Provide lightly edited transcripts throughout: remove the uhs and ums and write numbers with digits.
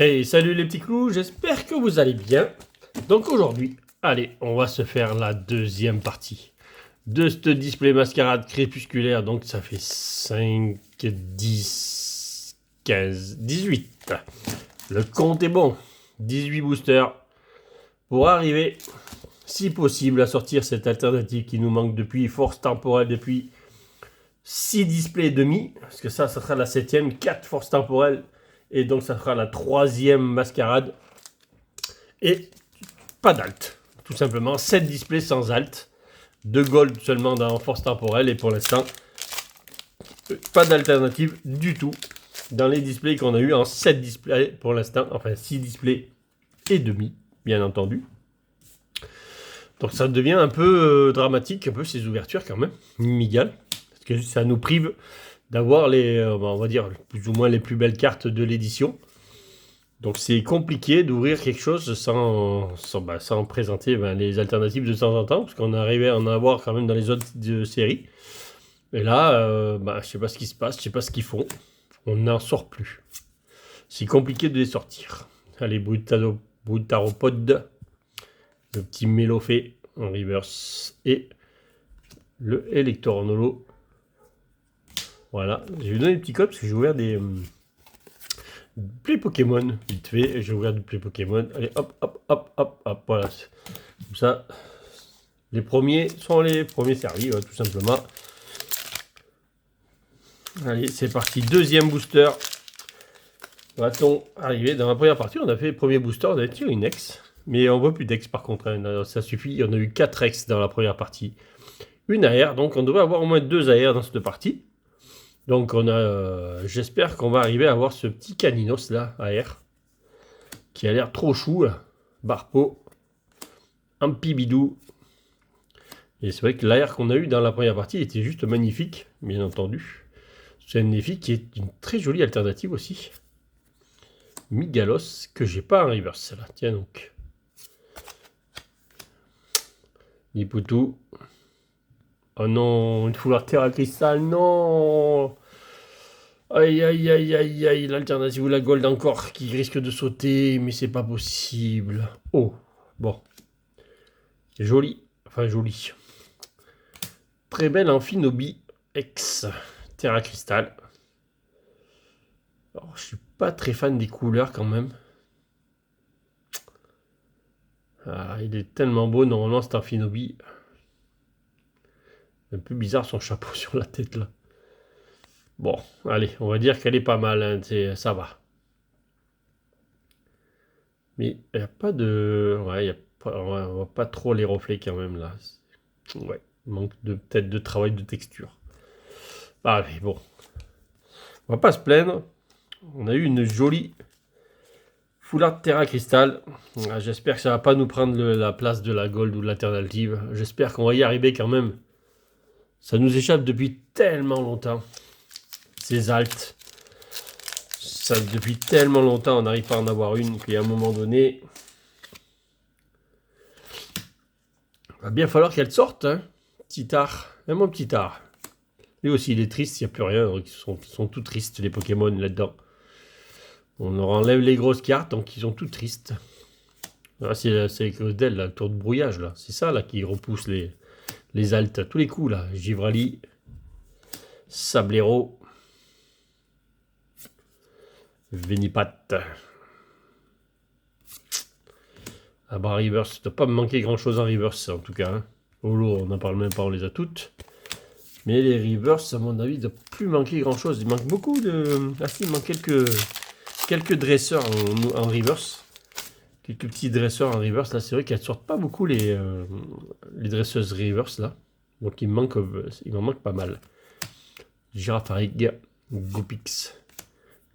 Hey, salut les petits clous, j'espère que vous allez bien. Donc aujourd'hui, allez, on va se faire la deuxième partie de ce display mascarade crépusculaire. Donc ça fait 5, 10, 15, 18. Le compte est bon. 18 boosters pour arriver, si possible, à sortir cette alternative qui nous manque depuis force temporelle, depuis 6 displays et demi. Parce que ça sera la 7ème, 4 forces temporelles. Et donc ça sera la 3e mascarade. Et pas d'alt. Tout simplement, 7 displays sans alt. 2 gold seulement dans force temporelle. Et pour l'instant, pas d'alternative du tout dans les displays qu'on a eu en 7 displays pour l'instant. Enfin, 6 displays et demi, bien entendu. Donc ça devient un peu dramatique, un peu ces ouvertures quand même. Migale. Parce que ça nous prive d'avoir les, on va dire, plus ou moins les plus belles cartes de l'édition. Donc c'est compliqué d'ouvrir quelque chose sans présenter les alternatives de temps en temps, parce qu'on arrivait à en avoir quand même dans les autres séries. Et là, je sais pas ce qui se passe, je sais pas ce qu'ils font. On n'en sort plus. C'est compliqué de les sortir. Allez, Brutaropod, le petit Mélofé en reverse et le Electornolo. Voilà, je vais donner des petits codes parce que j'ai ouvert des Play Pokémon, vite fait, j'ai ouvert du Play Pokémon. Allez, hop, hop, hop, hop, hop, voilà. Comme ça, les premiers sont les premiers servis, tout simplement. Allez, c'est parti, deuxième booster. Va-t-on arriver dans la première partie? On a fait le premier booster, on a tiré une ex. Mais on ne voit plus d'ex par contre, hein. Ça suffit, on a eu 4 ex dans la première partie. Une AR, donc on devrait avoir au moins 2 AR dans cette partie. Donc on a, j'espère qu'on va arriver à avoir ce petit Caninos là, AR, qui a l'air trop chou là. Barpo, Ampibidou. Et c'est vrai que l'AR qu'on a eu dans la première partie était juste magnifique, bien entendu. C'est un effet qui est une très jolie alternative aussi. Migalos, que j'ai pas en reverse là. Tiens donc. Niputu. Oh non, une foulard terre cristal, non. Aïe aïe aïe aïe aïe, l'alternative ou la gold encore qui risque de sauter, mais c'est pas possible. Oh, bon. C'est joli, enfin joli. Très belle Amphinobi X Terra Cristal. Alors, je suis pas très fan des couleurs quand même. Ah, il est tellement beau, normalement cet Amphinobi. Un peu bizarre son chapeau sur la tête là. Bon, allez, on va dire qu'elle est pas mal, hein, ça va. Mais il n'y a pas de... Ouais, on voit pas trop les reflets quand même là. Ouais, il manque peut-être de travail de texture. Allez, bon. On va pas se plaindre. On a eu une jolie foulard Terra Cristal. J'espère que ça va pas nous prendre la place de la gold ou de l'alternative. J'espère qu'on va y arriver quand même. Ça nous échappe depuis tellement longtemps. Ces altes. Ça, depuis tellement longtemps, on n'arrive pas à en avoir une. Puis à un moment donné, il va bien falloir qu'elle sorte. Hein. Petit tard. Même un petit tard. Lui aussi, il est triste, il n'y a plus rien. Donc ils sont tout tristes, les Pokémon là-dedans. On leur enlève les grosses cartes, donc ils sont tout tristes. Ah, c'est d'elle, le tour de brouillage, là. C'est ça, là, qui repousse les altes à tous les coups, là. Givrali, Sablero, Venipat. Ah bah, reverse, ça doit pas me manquer grand-chose en reverse, en tout cas. Hein. Holo, on n'en parle même pas, on les a toutes. Mais les reverse, à mon avis, ne doit plus manquer grand-chose. Il manque beaucoup de... Ah si, il manque quelques dresseurs en reverse. Quelques petits dresseurs en reverse. Là, c'est vrai qu'elles ne sortent pas beaucoup les dresseuses reverse, là. Donc, il m'en manque pas mal. Girafarig, Gopix,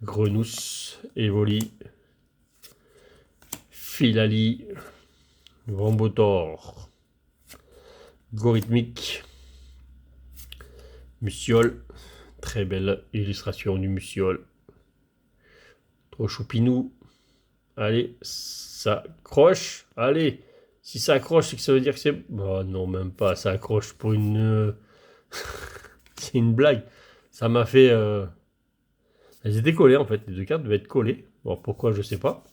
Grenousse, Evoli, Filali, Vambotor, Gorithmique, Musiole. Très belle illustration du Musiole. Trop choupinou. Allez, ça accroche. Allez, si ça accroche, c'est que ça veut dire que c'est... Oh non, même pas, ça accroche pour une... c'est une blague. Ça m'a fait... Elles étaient collées en fait, les deux cartes devaient être collées. Bon, pourquoi, je sais pas.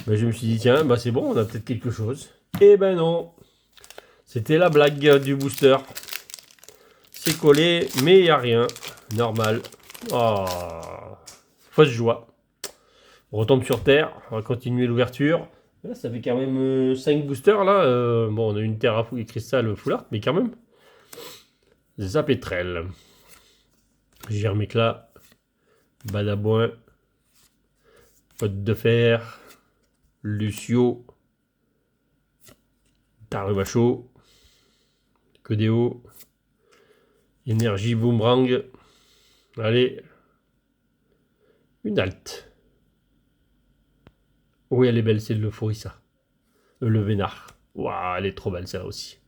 Mais je me suis dit, tiens, bah c'est bon, on a peut-être quelque chose. Et ben non. C'était la blague du booster. C'est collé, mais il n'y a rien. Normal. Oh, fausse joie. On retombe sur Terre. On va continuer l'ouverture. Là, ça fait quand même 5 boosters, là. Bon, on a une Terre à fouille cristal full art, mais quand même. Zapétrel. Germéclat. Badabouin. Pote de fer. Lucio. Tarubacho. Codéo. Énergie boomerang. Allez. Une halte. Oui, elle est belle, c'est le Forissa. Le Vénard. Waouh, elle est trop belle, celle-là aussi.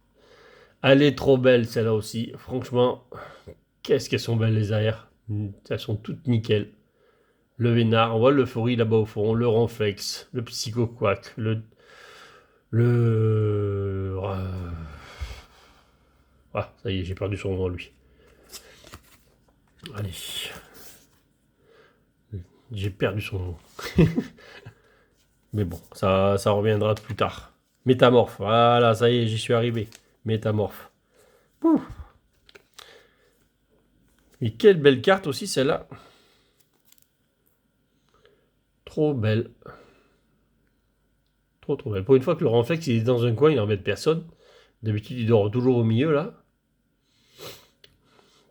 Elle est trop belle, celle-là aussi. Franchement, qu'est-ce qu'elles sont belles, les arrières. Elles sont toutes nickel. Le Vénard, on voit l'Euphorie là-bas au fond. Le Ronflex, le Psycho Quack, Ah, ça y est, j'ai perdu son nom, lui. Allez. J'ai perdu son nom. Mais bon, ça reviendra plus tard. Métamorphe, voilà, ça y est, j'y suis arrivé. Métamorphe. Ouh. Et quelle belle carte aussi, celle-là. Trop belle. Trop belle. Pour une fois que le Renflex, il est dans un coin, il n'embête personne. D'habitude, il dort toujours au milieu, là.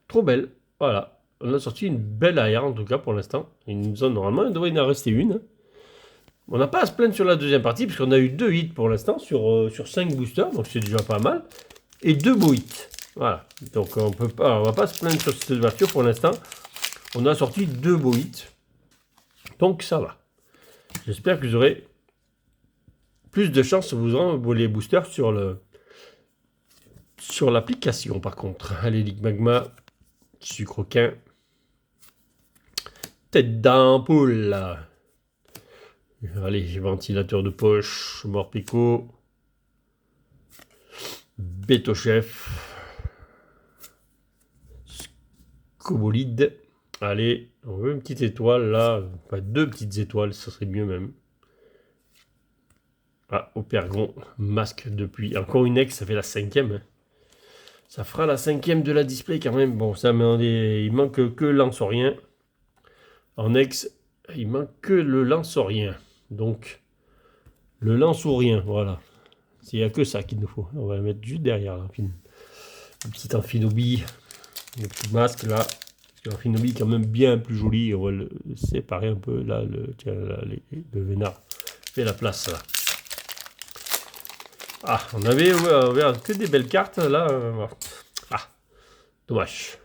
Trop belle. Voilà. On a sorti une belle arrière, en tout cas, pour l'instant. Une zone, normalement, il devrait y en rester une. On n'a pas à se plaindre sur la deuxième partie, puisqu'on a eu 2 hits pour l'instant sur 5 boosters, donc c'est déjà pas mal. Et 2 beaux hits. Voilà. Donc on va pas se plaindre sur cette ouverture pour l'instant. On a sorti 2 beaux hits. Donc ça va. J'espère que vous aurez plus de chance vous les boosters sur l'application par contre. Allez, Ligue Magma, Sucroquin, tête d'ampoule. Allez, ventilateur de poche, Morpico, Béto-chef, Scobolide. Allez, on veut une petite étoile là, enfin 2 petites étoiles, ça serait mieux même. Ah, Opergon, masque depuis. Encore une ex, ça fait la 5e. Hein. Ça fera la 5e de la display quand même. Bon, ça, il manque que lance-rien. En ex, il manque que le lance-rien. Donc, le lance-rien, voilà. Il n'y a que ça qu'il nous faut. On va le mettre juste derrière. Là, le petit Amphinobi, le petit masque là. L'Amphinobi est quand même bien plus joli. On va le séparer un peu là. Le Vénard fait la place là. Ah, on avait que des belles cartes là. Ah, dommage.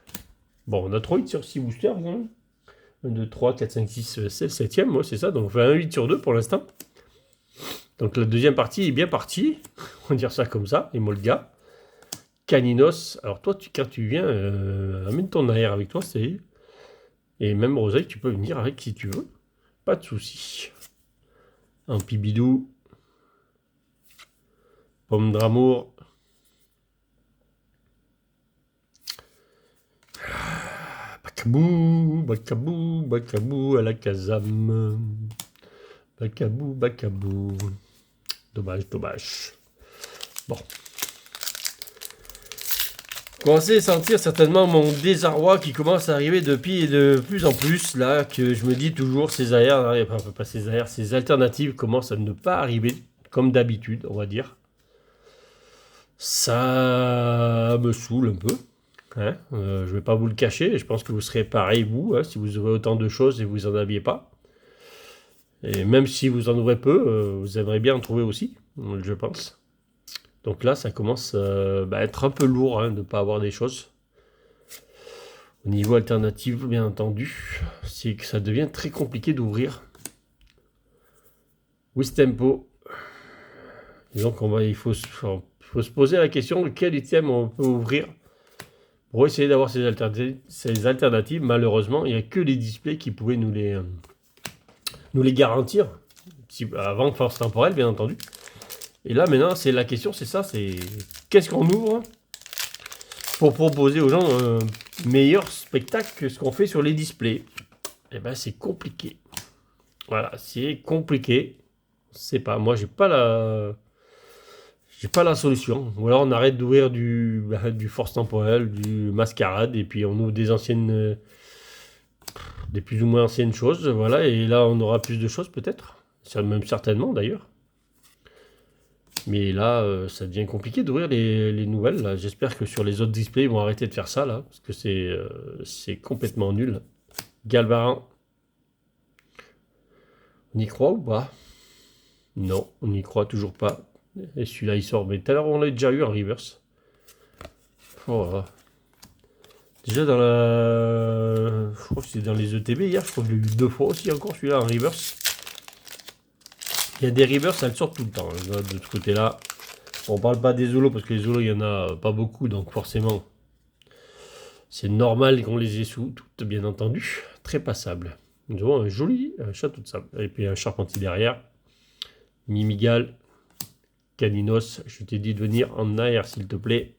Bon, on a 3 hits sur 6 boosters quand même. 1, 2, 3, 4, 5, 6, 7, 7e, moi c'est ça. Donc on fait un 8 sur 2 pour l'instant. Donc la deuxième partie est bien partie. On va dire ça comme ça. Et Molga. Caninos. Alors toi, quand tu viens, amène ton arrière avec toi. Et même Roseille, tu peux venir avec si tu veux. Pas de souci. Ampibidou. Pomme d'amour. Bacabou, bacabou, bacabou à la Kazam. Bacabou, bacabou. Dommage, dommage. Bon. Commencez à sentir certainement mon désarroi qui commence à arriver de plus en plus. Là, que je me dis toujours, ces alternatives commencent à ne pas arriver comme d'habitude, on va dire. Ça me saoule un peu. Hein, je ne vais pas vous le cacher. Je pense que vous serez pareil, vous, hein, si vous aurez autant de choses et vous n'en aviez pas. Et même si vous en aurez peu, vous aimeriez bien en trouver aussi, je pense. Donc là, ça commence à être un peu lourd hein, de ne pas avoir des choses. Au niveau alternatif, bien entendu, c'est que ça devient très compliqué d'ouvrir. Wistempo. Et donc, il faut se poser la question de quel item on peut ouvrir pour essayer d'avoir ces alternatives. Malheureusement, il n'y a que les displays qui pouvaient nous les garantir. Avant force temporelle, bien entendu. Et là, maintenant, c'est la question, c'est ça, c'est qu'est-ce qu'on ouvre pour proposer aux gens un meilleur spectacle que ce qu'on fait sur les displays. Eh ben, c'est compliqué. Voilà, c'est compliqué. C'est pas, moi, j'ai pas la solution. Ou alors on arrête d'ouvrir du force temporelle, du mascarade, et puis on ouvre des anciennes, des plus ou moins anciennes choses, voilà, et là on aura plus de choses peut-être, même certainement d'ailleurs. Mais là, ça devient compliqué d'ouvrir les nouvelles. Là. J'espère que sur les autres displays, ils vont arrêter de faire ça là, parce que c'est complètement nul. Galvarin, on y croit ou pas? Non, on n'y croit toujours pas. Et celui-là, il sort. Mais tout à l'heure, on l'a déjà eu en reverse. Oh là là. Déjà dans la... Je crois que c'est dans les ETB hier. Je crois que je l'ai eu 2 fois aussi encore celui-là en reverse. Il y a des reverse, elles sortent tout le temps. Hein. De ce côté-là. On parle pas des Zolos parce que les Zolos, il y en a pas beaucoup. Donc forcément, c'est normal qu'on les ait sous toutes, bien entendu. Très passable. Nous avons un joli château de sable. Et puis un charpentier derrière. Mimigal. Caninos, je t'ai dit de venir en arrière s'il te plaît.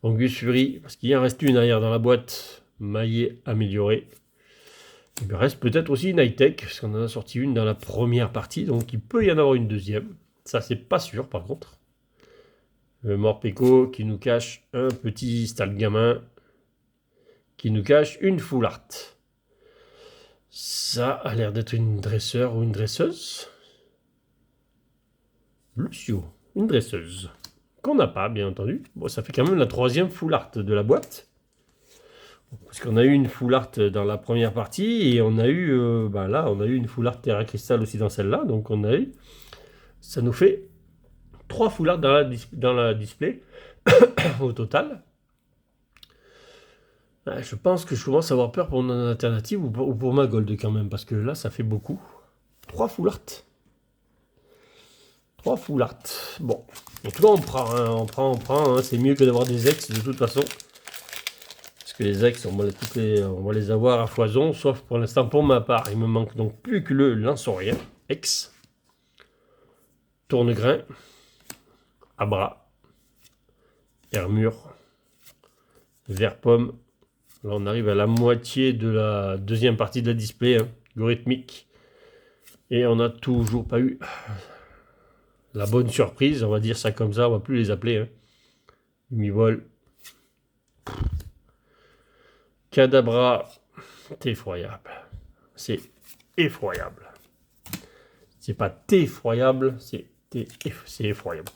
Angus Fury, parce qu'il en reste une arrière dans la boîte, maillée améliorée. Il me reste peut-être aussi une high-tech, parce qu'on en a sorti une dans la première partie, donc il peut y en avoir une deuxième. Ça, c'est pas sûr par contre. Le Morpeko qui nous cache un petit style gamin, qui nous cache une full art. Ça a l'air d'être une dresseur ou une dresseuse. Lucio, une dresseuse. Qu'on n'a pas, bien entendu. Bon, ça fait quand même la 3e full art de la boîte. Parce qu'on a eu une full art dans la première partie et on a eu, là, on a eu une full art Terra Crystal aussi dans celle-là. Donc on a eu, ça nous fait 3 full art dans la display au total. Je pense que je commence à avoir peur pour mon alternative ou pour ma gold quand même, parce que là, ça fait beaucoup. 3 full art. 3 full art. Bon, en tout cas, on prend, hein, on prend. Hein. C'est mieux que d'avoir des ex de toute façon. Parce que les ex, on va les avoir à foison, sauf pour l'instant pour ma part. Il me manque donc plus que le lance-rien. Ex. Tournegrain. Abra. Hermure. Vert-pomme. Là, on arrive à la moitié de la deuxième partie de la display. Hein, algorithmique. Et on n'a toujours pas eu la bonne surprise. On va dire ça comme ça. On va plus les appeler. Hein. Humivol. Cadabra. C'est effroyable. C'est effroyable. C'est pas effroyable. C'est effroyable.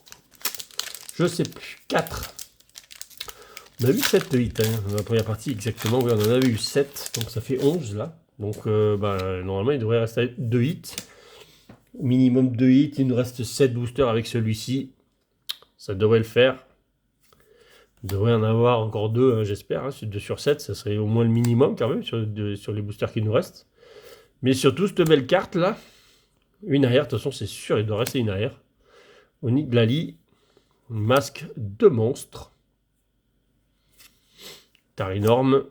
Je sais plus. 4. On a eu 7 de hit hein, dans la première partie, exactement. Oui, on en avait eu 7, donc ça fait 11 là. Donc normalement, il devrait rester 2 hits. Minimum 2 hits. Il nous reste 7 boosters avec celui-ci. Ça devrait le faire. Il devrait en avoir encore 2, hein, j'espère. Hein, 2 sur 7, ça serait au moins le minimum quand même sur les boosters qui nous restent. Mais surtout, cette belle carte là. Une arrière, de toute façon, c'est sûr, il doit rester une arrière. Oniglali, masque de monstre. Tarinorme.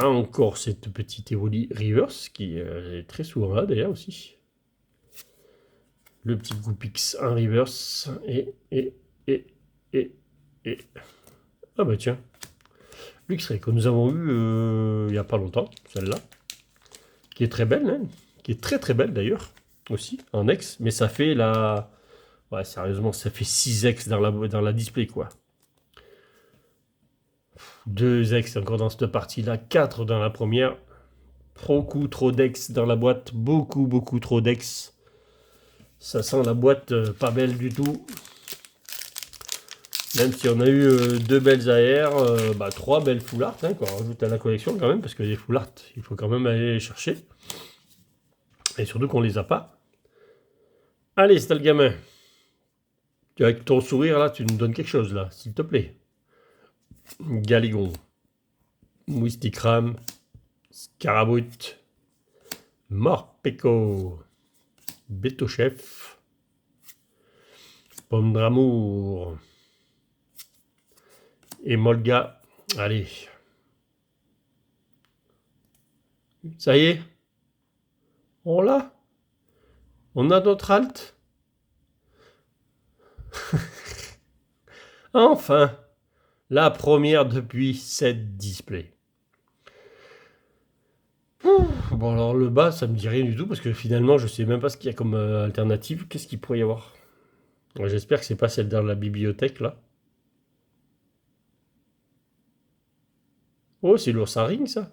Encore cette petite Evoli Reverse qui est très souvent là d'ailleurs aussi. Le petit Goupix en reverse. Et. Ah bah tiens. Luxray que nous avons eu il n'y a pas longtemps, celle-là. Qui est très belle, hein, qui est très très belle d'ailleurs. Aussi, en ex. Mais ça fait la. Ouais, sérieusement, ça fait 6 ex dans la display quoi. 2 ex encore dans cette partie-là, 4 dans la première. Beaucoup trop d'ex dans la boîte, beaucoup trop d'ex. Ça sent la boîte pas belle du tout. Même si on a eu 2 belles AR, 3 belles full art, hein, qu'on rajoute à la collection quand même, parce que les full art, il faut quand même aller les chercher. Et surtout qu'on les a pas. Allez, c'est le gamin. Avec ton sourire là, tu nous donnes quelque chose là, s'il te plaît. Galigon. Mousticram. Scarabout. Morpeko. Béto-chef. Pomme d'amour. Et Molga. Allez. Ça y est. On l'a. On a notre alt. Enfin. La première depuis cette display. Bon, alors le bas, ça me dit rien du tout parce que finalement, je sais même pas ce qu'il y a comme alternative. Qu'est-ce qu'il pourrait y avoir? Ouais, j'espère que c'est pas celle dans la bibliothèque là. Oh, c'est l'ours à ring ça.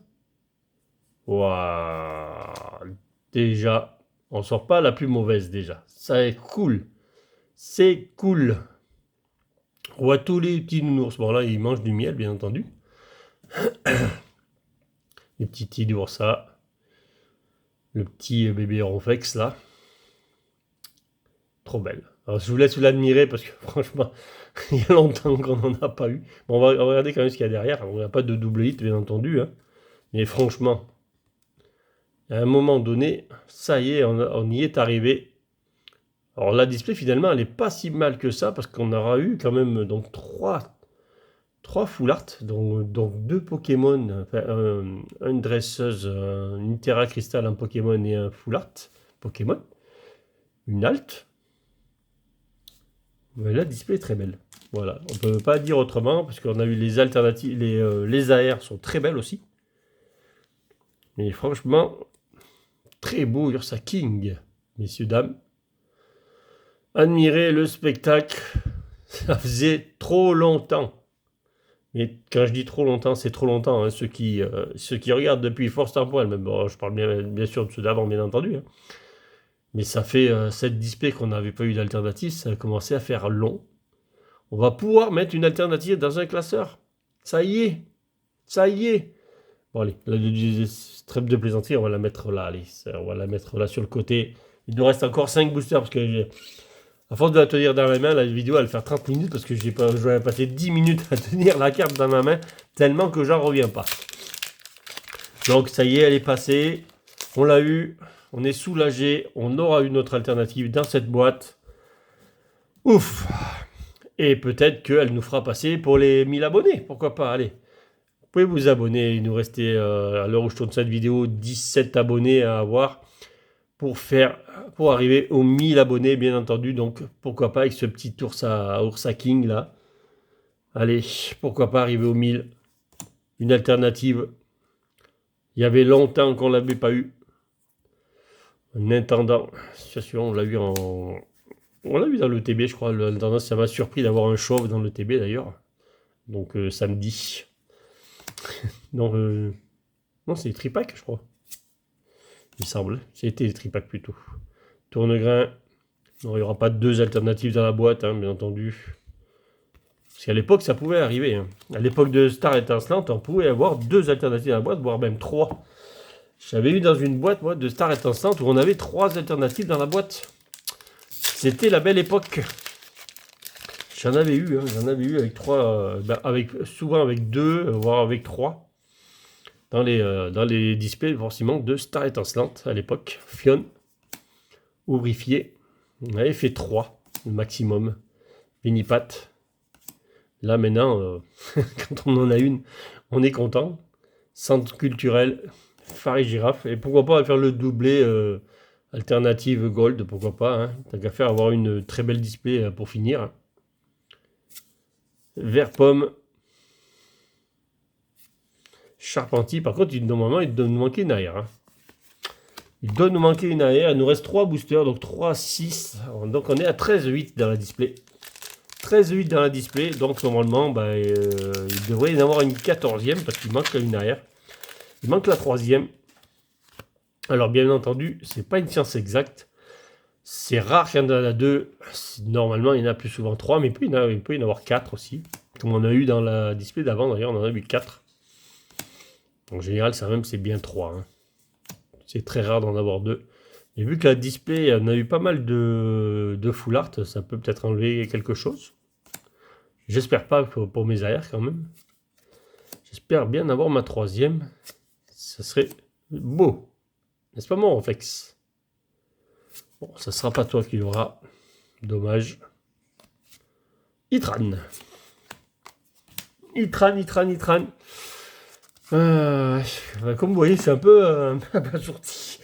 Waouh. Déjà, on sort pas la plus mauvaise déjà. Ça est cool. C'est cool. On voit tous les petits nounours. Bon là, ils mangent du miel, bien entendu. Les petits petits d'oursa. Le petit bébé ronflex là. Trop belle. Alors, je vous laisse l'admirer parce que franchement, il y a longtemps qu'on n'en a pas eu. Bon, on va regarder quand même ce qu'il y a derrière. On n'a pas de double hit, bien entendu. Hein. Mais franchement, à un moment donné, ça y est, on y est arrivé. Alors la display, finalement, elle n'est pas si mal que ça parce qu'on aura eu quand même donc trois full art, donc deux Pokémon, enfin, une dresseuse, une Terra Crystal, un Pokémon et un full art Pokémon. Une alt. Mais la display est très belle. Voilà, on peut pas dire autrement parce qu'on a eu les alternatives, les AR sont très belles aussi. Mais franchement, très beau Ursa King, messieurs dames. Admirez le spectacle, ça faisait trop longtemps. Mais quand je dis trop longtemps, c'est trop longtemps. Hein. Ceux qui regardent depuis Force Temporal, même bon, je parle bien sûr de ceux d'avant, bien entendu. Hein. Mais ça fait cette display qu'on n'avait pas eu d'alternative, ça a commencé à faire long. On va pouvoir mettre une alternative dans un classeur. Ça y est. Ça y est. Bon, allez, la trêve de plaisanterie, on va la mettre là. Allez, on va la mettre là sur le côté. Il nous reste encore 5 boosters parce que, à force de la tenir dans la main, la vidéo elle va faire 30 minutes parce que je vais passer 10 minutes à tenir la carte dans ma main tellement que j'en reviens pas. Donc, ça y est, elle est passée. On l'a eu. On est soulagé. On aura une autre alternative dans cette boîte. Ouf. Et peut-être qu'elle nous fera passer pour les 1000 abonnés. Pourquoi pas, allez. Vous pouvez vous abonner. Il nous restait, à l'heure où je tourne cette vidéo, 17 abonnés à avoir pour arriver aux 1000 abonnés, bien entendu. Donc, pourquoi pas avec ce petit Ursa King, là. Allez, pourquoi pas arriver aux 1000. Une alternative. Il y avait longtemps qu'on ne l'avait pas eu. En attendant, situation, on l'a eu dans le TB, je crois. L'intendant, ça m'a surpris d'avoir un chauve dans le TB, d'ailleurs. Donc, samedi. Non, non, c'est les tripacs, je crois. Il me semble. C'était les tripacs plutôt. Tournegrain. Non, il n'y aura pas deux alternatives dans la boîte, hein, bien entendu. Parce qu'à l'époque, ça pouvait arriver. Hein. À l'époque de Star Étincelante, on pouvait avoir deux alternatives dans la boîte, voire même trois. J'avais eu dans une boîte, moi, de Star Étincelante où on avait trois alternatives dans la boîte. C'était la belle époque. J'en avais eu avec trois, souvent avec deux, voire avec trois. Dans les displays, forcément, de Star Étincelante à l'époque. Fion, ouvrifié. On avait fait 3, le maximum. Vinipat. Là, maintenant, quand on en a une, on est content. Centre culturel, phare et girafe. Et pourquoi pas faire le doublé alternative gold, pourquoi pas. Hein. Tant qu'à faire avoir une très belle display pour finir. Vert pomme. Charpentier, par contre, normalement, il doit nous manquer une AR. Hein. Il doit nous manquer une AR. Il nous reste 3 boosters, donc 3, 6. Donc on est à 13,8 dans la display. 13,8 dans la display, donc normalement, il devrait y en avoir une 14e parce qu'il manque une AR. Il manque la 3e. Alors, bien entendu, c'est pas une science exacte. C'est rare qu'il y en ait 2. Normalement, il y en a plus souvent 3, mais il peut y en avoir 4 aussi. Comme on a eu dans la display d'avant, d'ailleurs, on en a eu 4. En général, ça même, c'est bien 3. Hein. C'est très rare d'en avoir 2. Et vu que la display, on a eu pas mal de full art, ça peut peut-être enlever quelque chose. J'espère pas pour mes AR quand même. J'espère bien avoir ma 3e. Ça serait beau. N'est-ce pas mon réflexe? Bon, ça sera pas toi qui l'aura. Dommage. Itran. Itran. Comme vous voyez, c'est un peu abasourdi.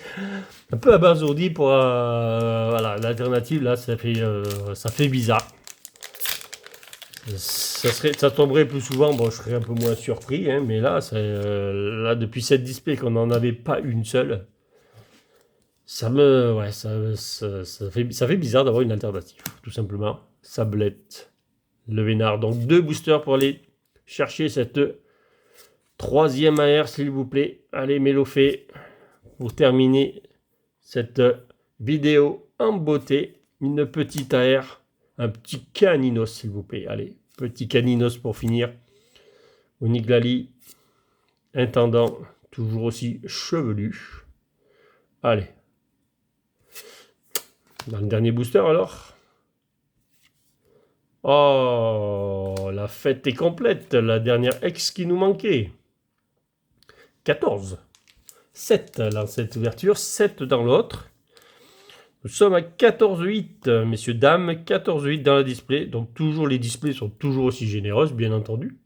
Un peu abasourdi pour voilà, l'alternative là, ça fait bizarre. Ça tomberait plus souvent, bon, je serais un peu moins surpris, hein, mais là, là, depuis cette display qu'on n'en avait pas une seule, ouais, ça fait bizarre d'avoir une alternative, tout simplement. Sablette, le Vénard. Donc 2 boosters pour aller chercher cette 3e AR, s'il vous plaît. Allez, Mélofée, pour terminer cette vidéo en beauté, une petite AR, un petit Caninos, s'il vous plaît. Allez, petit Caninos pour finir. Oniglali, intendant, toujours aussi chevelu. Allez. Dans le dernier booster, alors. Oh, la fête est complète. La dernière X qui nous manquait. 14. 7 dans cette ouverture, 7 dans l'autre. Nous sommes à 14-8, messieurs, dames. 14-8 dans la display. Donc, toujours les displays sont toujours aussi généreuses, bien entendu.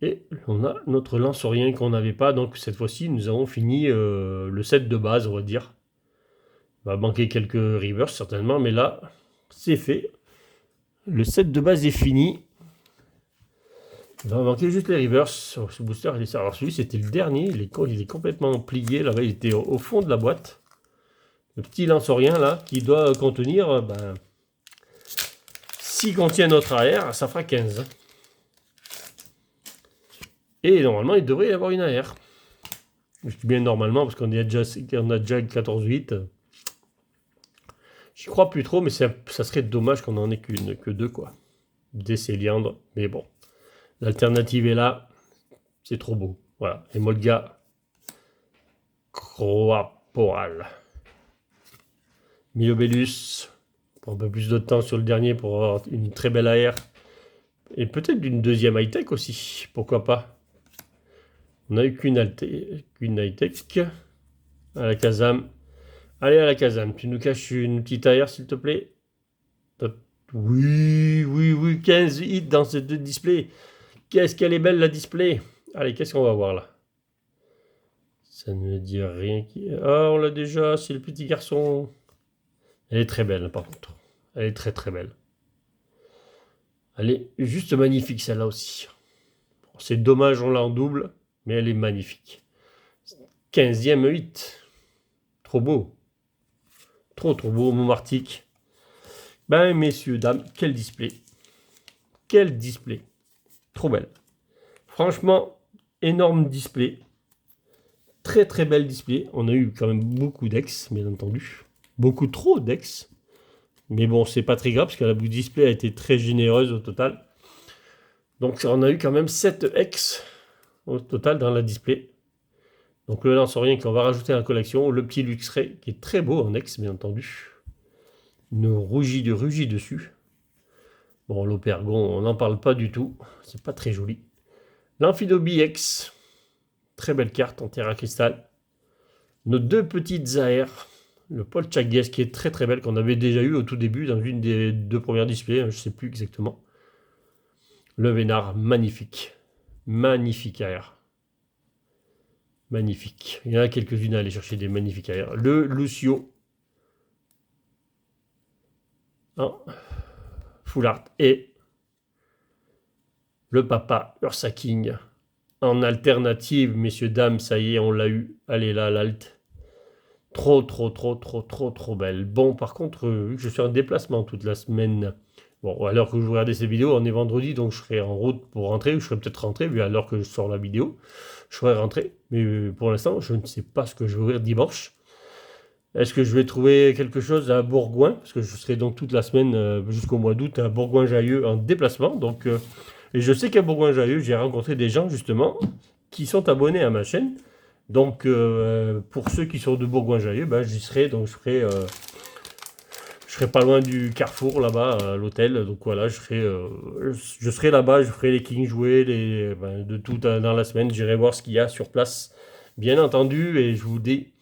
Et on a notre lance-rien qu'on n'avait pas. Donc, cette fois-ci, nous avons fini le set de base, on va dire. Il va manquer quelques reverse, certainement. Mais là, c'est fait. Le set de base est fini. Il va manquer juste les reverse. Ce booster, alors celui, c'était le dernier. Il est complètement plié. Là-bas, il était au fond de la boîte. Le petit lance-rien, là, qui doit contenir... s'il contient notre AR, ça fera 15. Et normalement, il devrait y avoir une AR. Je dis bien normalement, parce qu'on a déjà 14-8. J'y crois plus trop, mais ça serait dommage qu'on en ait que 2, quoi. Des céliandres, mais bon. L'alternative est là. C'est trop beau. Voilà. Et Molga. Croaporal. Milobellus. Prend un peu plus de temps sur le dernier pour avoir une très belle AR. Et peut-être une deuxième high-tech aussi. Pourquoi pas. On n'a eu qu'une high-tech. À la Kazam. Allez, à la Kazam. Tu nous caches une petite AR, s'il te plaît. Oui. 15 hits dans ces 2 displays. Qu'est-ce qu'elle est belle, la display. Allez, qu'est-ce qu'on va voir, là? Ça ne me dit rien. Ah, on l'a déjà. C'est le petit garçon. Elle est très belle, par contre. Elle est très, très belle. Elle est juste magnifique, celle-là aussi. Bon, c'est dommage, on l'a en double, mais elle est magnifique. 15e hit. Trop beau. Trop beau, Montmartic. Ben, messieurs, dames, quel display. Quel display. Trop belle. Franchement, énorme display. Très, très belle display. On a eu quand même beaucoup d'ex, bien entendu. Beaucoup trop d'ex. Mais bon, c'est pas très grave, parce que la bout display a été très généreuse au total. Donc, on a eu quand même 7 ex au total dans la display. Donc, le lance-rien qu'on va rajouter à la collection. Le petit Luxray, qui est très beau en ex, bien entendu. Une rougie dessus. Bon, l'Opergon, on n'en parle pas du tout. C'est pas très joli. L'Amphidobie X. Très belle carte en terre à cristal. Nos 2 petites AR. Le Paul Chagues qui est très très belle, qu'on avait déjà eu au tout début dans une des 2 premières displays, je ne sais plus exactement. Le Vénard, magnifique. Magnifique AR. Magnifique. Il y en a quelques-unes à aller chercher des magnifiques AR. Le Lucio. Full Art. Et le Papa Ursa King. En alternative, messieurs, dames, ça y est, on l'a eu. Allez là, l'alt. Trop belle. Bon, par contre, vu que je suis en déplacement toute la semaine, bon, à l'heure que je vous regardez ces vidéos, on est vendredi, donc je serai en route pour rentrer, ou je serai peut-être rentré, vu à l'heure que je sors la vidéo, je serai rentré. Mais pour l'instant, je ne sais pas ce que je vais ouvrir dimanche. Est-ce que je vais trouver quelque chose à Bourgoin? Parce que je serai donc toute la semaine, jusqu'au mois d'août, à Bourgoin-Jallieu en déplacement. Donc, et je sais qu'à Bourgoin-Jallieu, j'ai rencontré des gens, justement, qui sont abonnés à ma chaîne. Donc, pour ceux qui sont de Bourgoin-Jallieu, ben, j'y serai. Donc, je serai pas loin du Carrefour, là-bas, à l'hôtel. Donc, voilà, je serai là-bas. Je ferai les Kings jouer, de tout dans la semaine. J'irai voir ce qu'il y a sur place, bien entendu. Et je vous dis...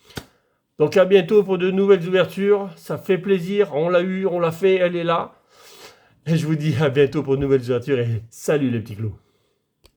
Donc, à bientôt pour de nouvelles ouvertures. Ça fait plaisir. On l'a eu, on l'a fait, elle est là. Et je vous dis à bientôt pour de nouvelles ouvertures. Et salut les petits clous.